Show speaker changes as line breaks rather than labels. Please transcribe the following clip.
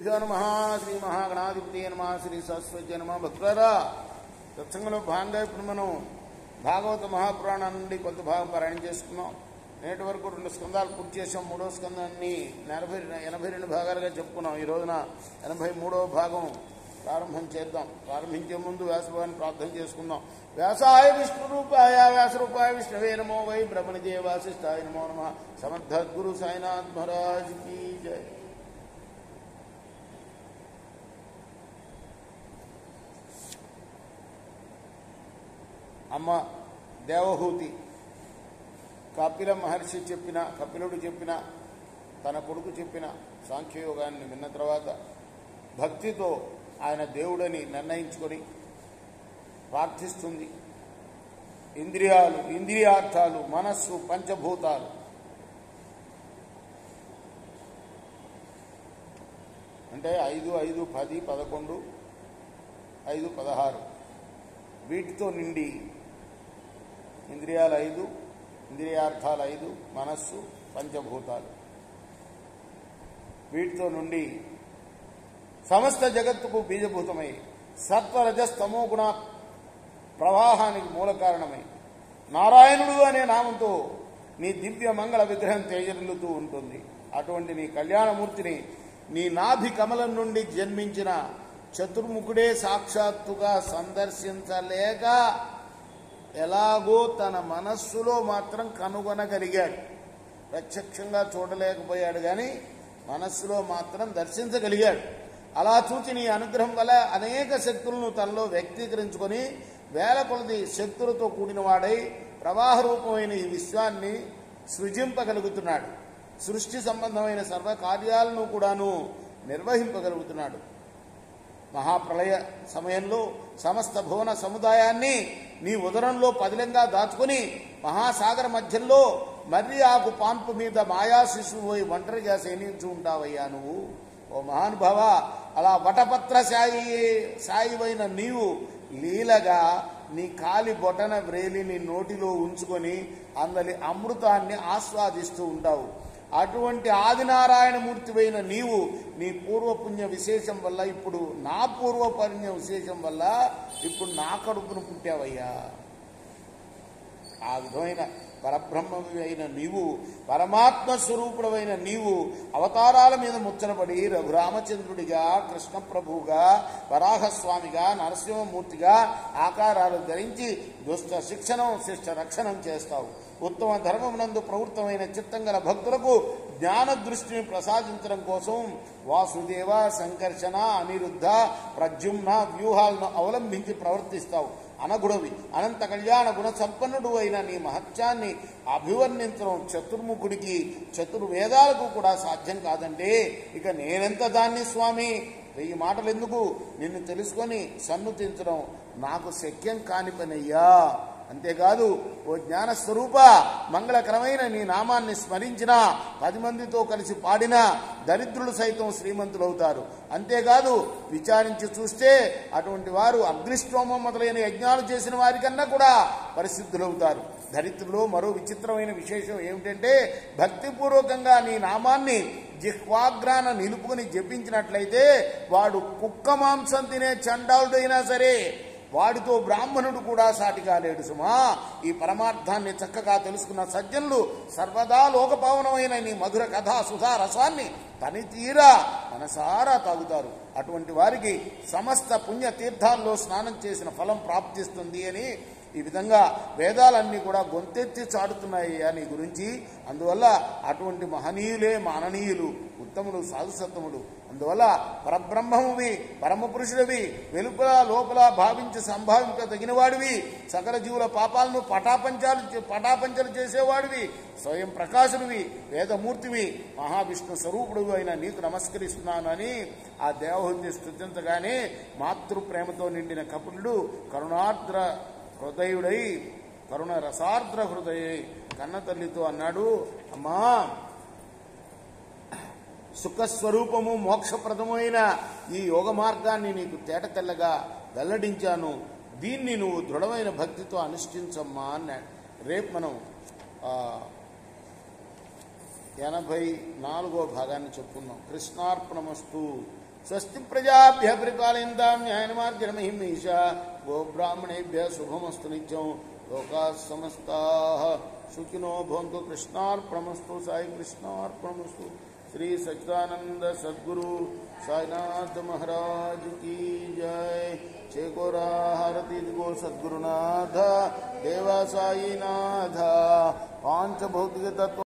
శ్రీగురుభ్యో నమః. శ్రీ మహాగణాధిపతయే నమః. శ్రీ సరస్వతీ నమః. భక్తులారా, సత్సంగంలో భాగంగా ఇప్పుడు మనం భాగవత మహాపురాణం నుండి కొంత భాగం పారాయణ చేసుకున్నాం. నేటి వరకు 2 స్కందాలు పూర్తి చేసాం. 3వ స్కందాన్ని 82 భాగాలుగా చెప్పుకున్నాం. ఈ రోజున 83వ భాగం ప్రారంభం చేద్దాం. ప్రారంభించే ముందు వ్యాసభావాన్ని ప్రార్థన చేసుకుందాం. వ్యాసాయ విష్ణురూపాయ వ్యాసరూపాయ విష్ణవే నమో వై బ్రహ్మణిజే వాసిష్ఠాయ నమో నమః. సమర్థద్గురు సాయినాథ్ మహారాజ్ కీ జై. అమ్మ దేవహూతి కపిల మహర్షి చెప్పిన, కపిలుడు చెప్పిన, తన కొడుకు చెప్పిన సాంఖ్యయోగాన్ని విన్న తర్వాత భక్తితో ఆయన దేవుడని నిర్ణయించుకొని ప్రార్థిస్తుంది. ఇంద్రియాలు, ఇంద్రియార్థాలు, మనస్సు, పంచభూతాలు అంటే 5, 5, 10, 11, 5, 16 వీటితో నిండి ఇంద్రియాలు 5, ఇంద్రియార్థాలు 5, మనస్సు, పంచభూతాలు వీటితో నుండి సమస్త జగత్తుకు బీజభూతమై సత్వరజస్తమో గుణ ప్రవాహానికి మూల కారణమై నారాయణుడు అనే నామంతో నీ దివ్య మంగళ విగ్రహం తేజరిల్లుతూ ఉంటుంది. అటువంటి నీ కళ్యాణమూర్తిని నీ నాభి కమలం నుండి జన్మించిన చతుర్ముఖుడే సాక్షాత్తుగా సందర్శించలేక ఎలాగో తన మనస్సులో మాత్రం కనుగొనగలిగాడు. ప్రత్యక్షంగా చూడలేకపోయాడు, కానీ మనస్సులో మాత్రం దర్శించగలిగాడు. అలా చూచి నీ అనుగ్రహం వల్ల అనేక శక్తులను తనలో వ్యక్తీకరించుకొని వేల కొలది శక్తులతో కూడిన వాడై ప్రవాహ రూపమైన ఈ విశ్వాన్ని సృజింపగలుగుతున్నాడు. సృష్టి సంబంధమైన సర్వ కార్యాలను కూడాను నిర్వహింపగలుగుతున్నాడు. మహాప్రళయ సమయంలో సమస్త భువన సముదాయాన్ని నీ ఉదరంలో పదిలంగా దాచుకుని మహాసాగర మధ్యంలో మర్రి ఆకు పాన్పు మీద మాయా శిశువు పోయి ఒంటరిగా శయనించు ఉంటావయ్యా నువ్వు. ఓ మహానుభావ, అలా వటపత్ర సాయివైన నీవు లీలగా నీ కాలి బొటన వ్రేలిని నోటిలో ఉంచుకొని అందరి అమృతాన్ని ఆస్వాదిస్తూ ఉంటావు. అటువంటి ఆదినారాయణమూర్తివైన నీవు నీ పూర్వపుణ్య విశేషం వల్ల ఇప్పుడు నా పూర్వపుణ్య విశేషం వల్ల ఇప్పుడు నా కడుపును పుట్టావయ్యా. ఆ విధమైన పరబ్రహ్మవి అయిన నీవు, పరమాత్మ స్వరూపుడమైన నీవు అవతారాల మీద ముచ్చనబడి రఘురామచంద్రుడిగా, కృష్ణప్రభువుగా, వరాహస్వామిగా, నరసింహమూర్తిగా ఆకారాలు ధరించి దుష్ట శిక్షణం, శిష్ట రక్షణం చేస్తావు. ఉత్తమ ధర్మమునందు ప్రవృత్తమైన చిత్తం గల భక్తులకు జ్ఞాన దృష్టిని ప్రసాదించడం కోసం వాసుదేవ, సంకర్షణ, అనిరుద్ధ, ప్రద్యుమ్న వ్యూహాలను అవలంబించి ప్రవర్తిస్తావు. అనగుణవి, అనంత కళ్యాణ గుణ సంపన్నుడు అయిన నీ మహత్యాన్ని అభివర్ణించడం చతుర్ముఖుడికి, చతుర్వేదాలకు కూడా సాధ్యం కాదంటే ఇక నేనెంత దాన్ని స్వామి? 1000 మాటలు ఎందుకు? నిన్ను తెలుసుకొని సన్నుతించడం నాకు శక్యం కాని పనయ్యా. అంతేకాదు, ఓ జ్ఞానస్వరూప, మంగళకరమైన నీ నామాన్ని స్మరించిన 10 మందితో కలిసి పాడిన దరిద్రులు సైతం శ్రీమంతులవుతారు. అంతేకాదు, విచారించి చూస్తే అటువంటి వారు అగ్నిష్టోమం మొదలైన యజ్ఞాలు చేసిన వారికన్నా కూడా పరిశుద్ధులవుతారు. దరిద్రులు మరో విచిత్రమైన విశేషం ఏమిటంటే, భక్తిపూర్వకంగా నీ నామాన్ని జిహ్వాగ్రాన నిలుపుకుని జపించినట్లయితే వాడు కుక్క మాంసం తినే చండాలుడైనా సరే వాడితో బ్రాహ్మణుడు కూడా సాటి కాలేడు సుమా. ఈ పరమార్థాన్ని చక్కగా తెలుసుకున్న సజ్జనులు సర్వదా లోకపావనమైన నీ మధుర కథా సుధా రసాన్ని తనితీరా మనసారా తాగుతారు. అటువంటి వారికి సమస్త పుణ్యతీర్థాల్లో స్నానం చేసిన ఫలం ప్రాప్తిస్తుంది అని ఈ విధంగా వేదాలన్నీ కూడా గొంతెత్తి చాటుతున్నాయి నీ గురించి. అందువల్ల అటువంటి మహనీయులే మాననీయులు, ఉత్తములు, సాధుసత్తములు. అందువల్ల పరబ్రహ్మమువి, పరమపురుషుడివి, వెలుపల లోపల భావించి సంభావింప తగినవాడివి, సకల జీవుల పాపాలను పటాపంచలు చేసేవాడివి, స్వయం ప్రకాశుడివి, వేదమూర్తివి, మహావిష్ణు స్వరూపుడివి అయిన నీకు నమస్కరిస్తున్నాను అని ఆ దేవహూతిని స్తుతించగానే మాతృప్రేమతో నిండిన కపిలుడు కరుణార్ద్ర హృదయుడై, కరుణ రసార్ద్ర హృదయై కన్న తల్లితో అన్నాడు, అమ్మా, సుఖస్వరూపము మోక్షప్రదమైన ఈ యోగ మార్గాన్ని నీకు తేటతెల్లగా వెల్లడించాను. దీన్ని నువ్వు దృఢమైన భక్తితో అనుష్ఠించమ్మా అన్నాడు. రేపు మనం 84వ భాగాన్ని చెప్పుకుందాం. కృష్ణార్పణమస్తు. స్వస్తి ప్రజాభ్య పరిపాలయంతాం న్యాయేన మార్గేణ మహిం మహిషా గోబ్రాహ్మణేభ్య శుభమస్తు నిత్యం లోకా సమస్తాః సుఖినో భవంతు. కృష్ణార్పణమస్తు. సాయి కృష్ణార్పణమస్తు. श्री सच्चिदानंद सद्गुरु साईनाथ महाराज की जय. चेकोरा हारती गो सद्गुरुनाथ देवा साईनाथ. पांच भौतिक तत्व